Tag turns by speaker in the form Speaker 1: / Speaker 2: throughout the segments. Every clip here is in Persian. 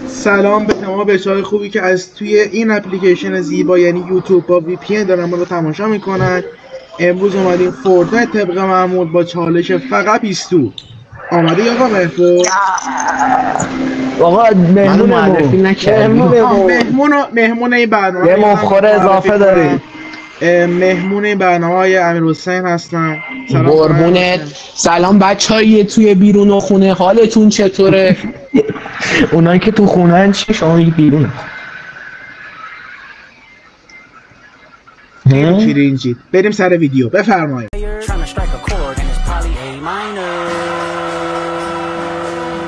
Speaker 1: سلام به تمام بچه‌های خوبی که از توی این اپلیکیشن زیبا یعنی یوتیوب با وی پی ان دارن ما رو تماشا میکنن. امروز اومدیم فورتنایت طبق معمول با چالش فقط پیستول. آماده یا آقا مهفو؟
Speaker 2: آقا مهمون معرفی نکردیم.
Speaker 1: مهمون این برنامه
Speaker 2: یه مفخور اضافه داریم.
Speaker 1: مهمون این برنامه های امیرحسین هستن.
Speaker 3: قربونت. سلام بچه‌های توی بیرون و خونه، حالتون چطوره؟
Speaker 2: اونایی که تو خونه هن چی؟ شما میگی بیرونه.
Speaker 1: چیرینجید. بریم سر ویدیو. بفرمایید.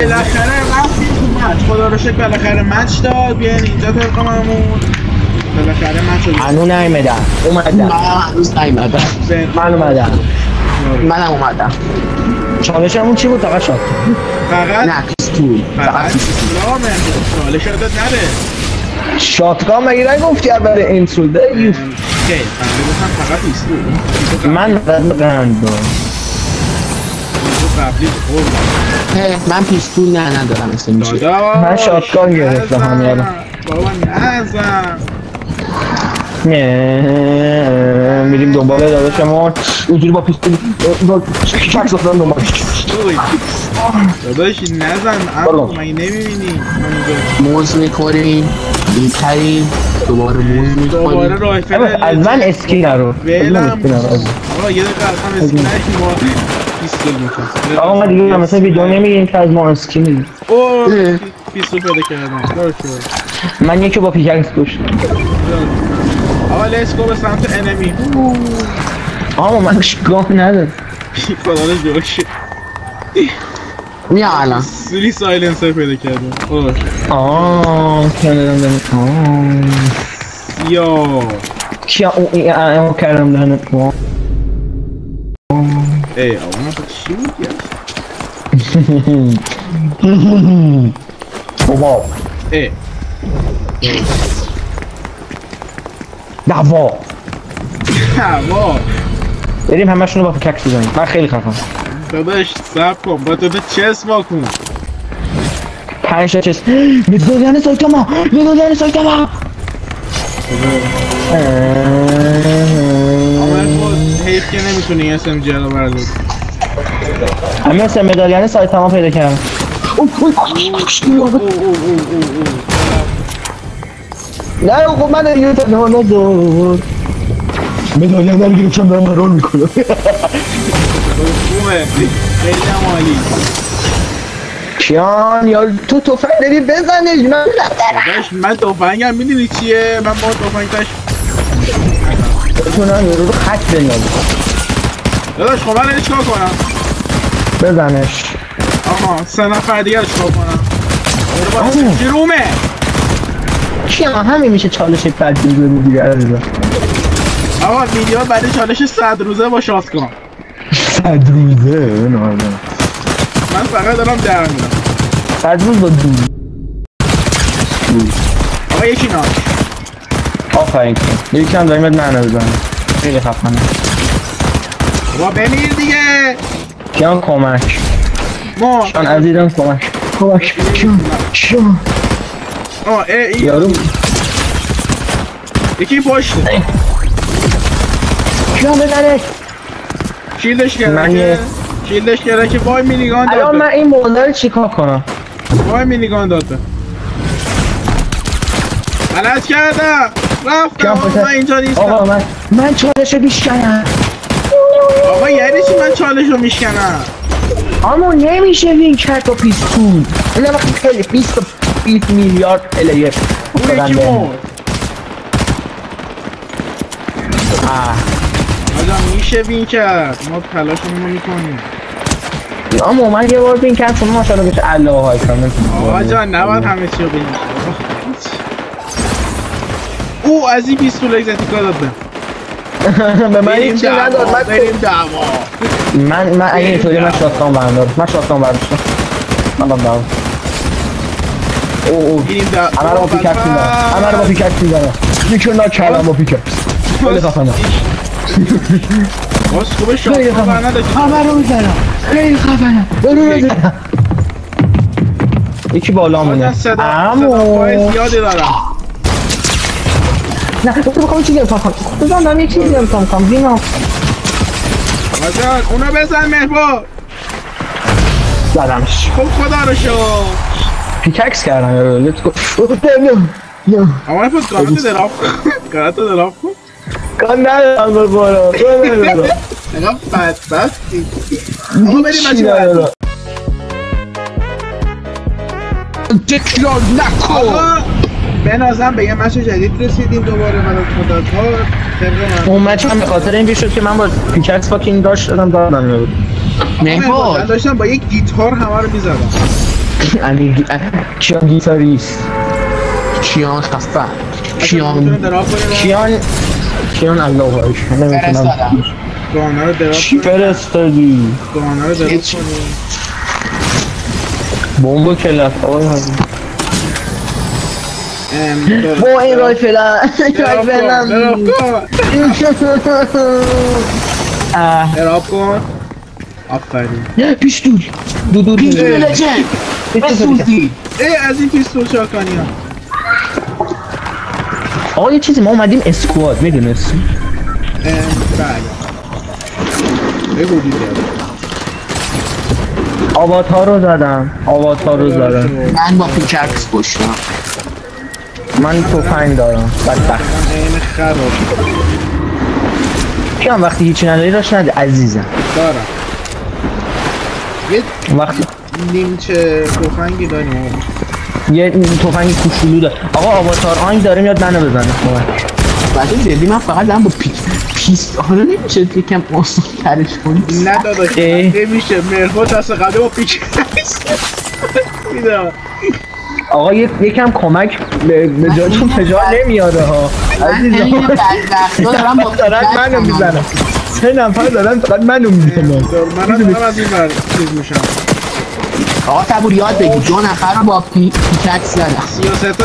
Speaker 1: بالاخره رفتیم تو مچ. خدا رو شکر بالاخره مچ داد. بیاین اینجا طبق معمول. بالاخره مچ رو
Speaker 2: هنو نیومدن. اومدن.
Speaker 3: هنوز نیومدن.
Speaker 2: من اومدم.
Speaker 3: منم اومدم.
Speaker 2: چالشمون چی بود؟ فقط شات.
Speaker 1: فقط
Speaker 3: نه پیستول.
Speaker 1: فقط پیستول. چالش رو داد نره.
Speaker 2: شاتگان مگه نگفتی اول اینترو داری؟
Speaker 1: خیلی فقط پیستول.
Speaker 2: من قند
Speaker 3: من پیستول ندارم مثل میشه.
Speaker 2: من شاتگان گرفتم همیارم.
Speaker 1: بابا نزن.
Speaker 2: میریم دنباله داداشمون اونجوری با پیستول چک ساختن دنبالش.
Speaker 1: داداش نزن اما مگه نمیبینی
Speaker 3: موز میخوریم میپریم دوباره موز میخوریم
Speaker 1: دوباره رایفل
Speaker 2: از من اسکی نرو
Speaker 1: ولم آقا یه دقیقه هم اسکی نشیم ما پیستول میخواست.
Speaker 2: آقا ما دیگه مثلا ویدیو نمیگیم که از ما اسکی میگیم.
Speaker 1: اوه پیستول پیدا کردم.
Speaker 2: من یکی با پیکرز کشت.
Speaker 1: آقا لیتس گو به سمت انمی.
Speaker 2: آقا من گاه ندارم.
Speaker 1: خدا رو جوش
Speaker 3: میا الان
Speaker 1: سوری سایلنسر پیدا کردم.
Speaker 2: کردم
Speaker 1: یا
Speaker 2: کیا اون کردم دهنت
Speaker 1: ای آقا من چی میگی؟
Speaker 2: بابا
Speaker 1: ای
Speaker 2: دعوا
Speaker 1: هوا
Speaker 2: بریم همشونو با پککس بزنیم. من خیلی خفم.
Speaker 1: داداش صبر کن با تو چس واکن
Speaker 2: 5 تا چس میدونی سایتاما
Speaker 1: حیف که نمیتونی اسم جی رو برداری.
Speaker 2: همین اسم مدالیان سایتاما پیدا کردم. نه خب من دیگه تنها ندار مدالیان رو گرفتم دارم رول میکنم.
Speaker 1: خوبه خیلی عالی.
Speaker 2: کیان یا تو تفنگ داری بزنش.
Speaker 1: من تفنگم میدونی چیه؟ من با تفنگ داشت
Speaker 2: بتونم یه رو خط بنیام.
Speaker 1: داداش خب من چیکار کنم؟
Speaker 2: بزنش.
Speaker 1: آها 3 نفر دیگه چیکار کنم؟ جرومه
Speaker 2: کیان همین میشه چالش بعد دیگه عزیزم.
Speaker 1: آقا ویدیو بعد چالش 100 روزه با شاتگان.
Speaker 2: 100 روزه نه
Speaker 1: من فقط دارم در میارم
Speaker 2: 100 روز با دور.
Speaker 1: آقا یکی ناک
Speaker 2: آفرین کن. یکی هم دایمت نه بزنه. خیلی خفنه.
Speaker 1: بابا بمیر دیگه.
Speaker 2: کیان کمک.
Speaker 1: ما
Speaker 2: کیان عزیزم کمک. کیان
Speaker 1: آه ای
Speaker 2: یارو
Speaker 1: یکی پشت
Speaker 2: کیان بزنش.
Speaker 1: شیلدش کرده که وای مینیگان داده.
Speaker 2: الان من این مولدر چیکار کنم؟
Speaker 1: وای مینیگان داده. غلط کردم رفتم. من اینجا نیستم.
Speaker 2: آقا من چالشو میشکنم.
Speaker 1: آقا یعنی چی من چالشو میشکنم؟
Speaker 2: اما نمیشه این کرد و پیستول. این وقتی خیلی 20 میلیارد پلیر
Speaker 1: اون یکی مرد. آجا میشه وین کرد. ما تلاشمون رو میکنیم.
Speaker 2: اما من یه بار وین کرد شما ماشاءالله بهش الله های کنم.
Speaker 1: آقا جان نباید همه چی رو بگیم. او از این پیستول اگزنتیکا داده.
Speaker 2: به من هیچی نداد. من
Speaker 1: بریم دعوا.
Speaker 2: من اگه اینطوری من شاتگان برداشتم. من دعوا. او همه رو با پیککس میزنم. یکی رو ناکردم با پیککس. خیلی خفنه.
Speaker 1: باز خوبه شاتگان نداشت.
Speaker 2: همه رو میزنم. خیلی خفنه. برو بزنم. یکی بالا
Speaker 1: آجان
Speaker 2: مونه
Speaker 1: صدا زیادی دارم.
Speaker 2: نه تو بخوام چیزی امتحان کنم بزن دارم یک چیزی امتحان کنم بینا
Speaker 1: آجان اونو بزن مهبا.
Speaker 2: زدمش
Speaker 1: خب خدا رو شو
Speaker 2: پیککس کردم لیتس گو
Speaker 1: اما نفت گانتو دراف گانتو دراف کن
Speaker 2: کن ندارم به بالا
Speaker 1: نگاه بدبختی. آقا بریم بچه باید
Speaker 3: تکرار نکن.
Speaker 1: آقا به نظرم به یه مچ جدید رسیدیم دوباره من مدت ها طبق
Speaker 2: اون مچ هم به خاطر این شد که من با پیککس فاکینگ داشت دادم نبود
Speaker 1: من داشتم با یک گیتار همه رو میزدم.
Speaker 2: کیان گیتاریست
Speaker 3: کیان خفه
Speaker 2: کیان الله باش نمیتونم
Speaker 1: گانه رو دراف
Speaker 2: چی فرستادی؟
Speaker 1: گانه رو دراف کنیم
Speaker 2: بمب کلف آقای حاضر با این رایفلم
Speaker 1: دراف کن آفرین
Speaker 2: پیستول
Speaker 3: پیستول جنگ بسوزی
Speaker 1: از این پیستول چاکانی ها.
Speaker 2: آقا یه چیزی ما اومدیم اسکواد میدونستی؟
Speaker 1: بله بگو دیگه
Speaker 2: آواتار رو زدم
Speaker 3: من با پیککس کشتم.
Speaker 2: من تفنگ دارم بدبخت
Speaker 1: من این خراب
Speaker 2: کیان وقتی هیچی نداری راش نده عزیزم
Speaker 1: دارم یه
Speaker 2: وقتی
Speaker 1: نیمچه تفنگی داریم
Speaker 2: یه تفنگ کوچولو داره آقا آواتار آنگ داره میاد منو بزنه
Speaker 3: بعد جدی من فقط دارم با پیست حالا نمیشه یکم آسان ترش کنی؟
Speaker 1: نه داداش نمیشه مرفا دست قبله با پیک میدم.
Speaker 2: آقا یکم کمک به جاتون فجار نمیاده ها عزیزم دارن منو میزنم 3 نفر دارن فقط منو میزنم
Speaker 1: منم از این بر چیز میشم.
Speaker 3: آقا صبور یاد بگی 2 نفر رو با پیککس زدم
Speaker 1: 33 تا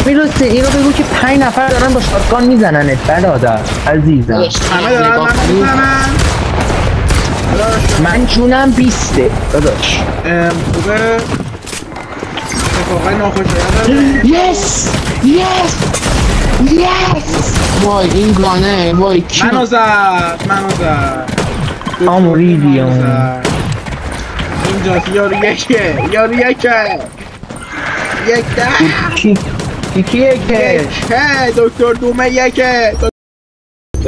Speaker 2: میرسه اینو بگو که 5 نفر دارن با شاتگان میزننت برادر عزیزم
Speaker 1: همه دارن من میزنن.
Speaker 2: من جونم 20 داداش
Speaker 1: خوبه اتفاقای ناخوشایند
Speaker 3: یس وای این گانه وای کی
Speaker 1: منو زد
Speaker 2: آموریدیون
Speaker 1: اینجا یارو یکه یک
Speaker 2: کیه که
Speaker 1: دکتر دومه یکه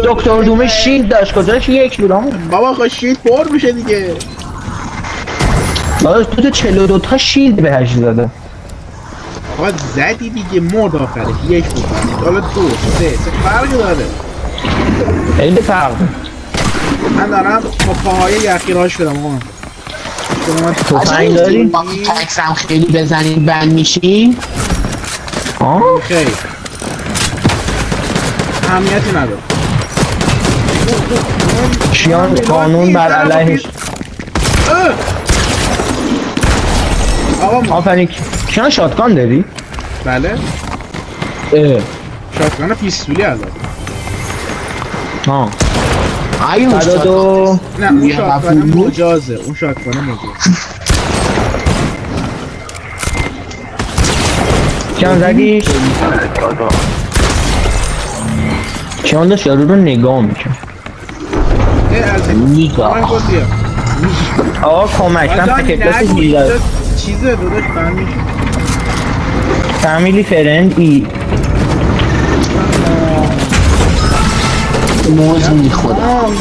Speaker 2: دکتر دومه شیلد داشت کجاش یک بود
Speaker 1: بابا خب شیلد پر میشه دیگه.
Speaker 2: داداش تو 42 تا شیلد بهش داده
Speaker 1: آقا زدی دیگه مرد آخرش یک بود حالا 2 3 فرقی داره.
Speaker 2: خیلی فرق
Speaker 1: من دارم با پاهای یخی راش بدم آقا
Speaker 2: تفنگ داری؟
Speaker 3: با پیککس هم خیلی بزنیم بند میشیم.
Speaker 1: خیلی اهمیتی نداره.
Speaker 2: کیان قانون بر علیهش
Speaker 1: آقا
Speaker 2: آفرین کیان شاتگان داری؟
Speaker 1: بله شاتگان پیستولی الان
Speaker 3: آیا
Speaker 2: دو
Speaker 1: نه اون شاتگان مجازه اون شاتگان مجازه
Speaker 2: کیان زدیش؟ کیان داشت یارو رو نگاه میکن
Speaker 3: نگاه
Speaker 2: آقا کمک من پکتلاس دیگر
Speaker 1: چیزه داداش فهمیش
Speaker 2: فامیلی فرند ای
Speaker 3: موز میخورم.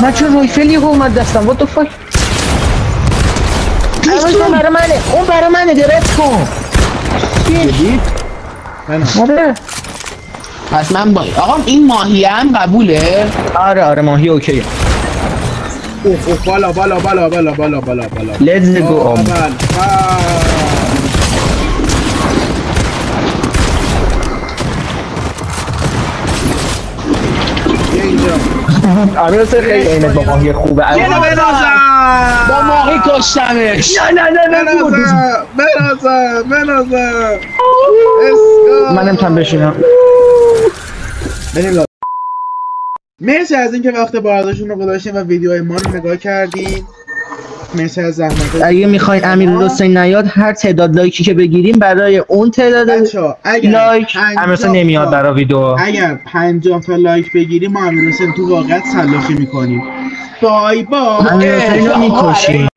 Speaker 2: من چرا رایفل یه اومد دستم what the fuck اون برای منه درست کن آره
Speaker 3: پس من آقا این ماهیه هم قبوله؟
Speaker 2: آره ماهی اوکیه
Speaker 1: بالا
Speaker 2: let's go آره خیلی اینه با ماهی خوبه
Speaker 3: با ماهی کشتمش
Speaker 1: بنازم
Speaker 2: منم تم بشینم
Speaker 1: بریم مرسی از اینکه وقت بازداشتون رو گذاشتین و ویدیوهای ما رو نگاه کردین. مرسی از زحمت.
Speaker 2: اگه میخواین امیرحسین نیاد هر تعداد لایکی که بگیریم برای اون تعداد لایک امیرحسین نمیاد برای ویدیو.
Speaker 1: اگر 50 تا لایک بگیریم ما امیرحسین تو واقعیت سلاخی میکنیم. بای بای.
Speaker 2: امیرحسین رو میکشیم.